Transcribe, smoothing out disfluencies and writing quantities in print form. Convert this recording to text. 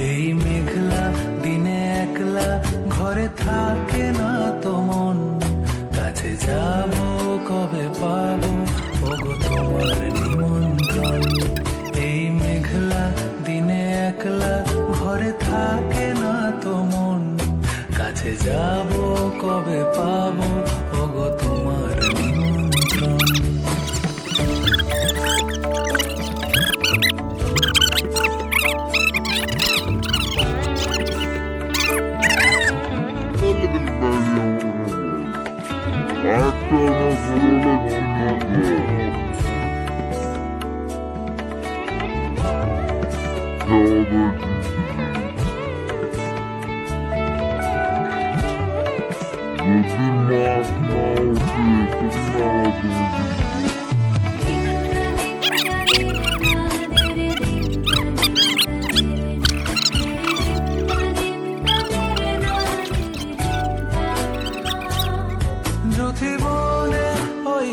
এই মেঘলা দিনে একলা ঘরে থাকে না তো মন, কাছে যাব কবে পাবো ওগো তোমার নিমন্ত্রণ। এই মেঘলা দিনে একলা ঘরে থাকে না তো মন, কাছে যাব কবে পাবো ওগো তোমার নিমন্ত্রণ। যদি বলে ওই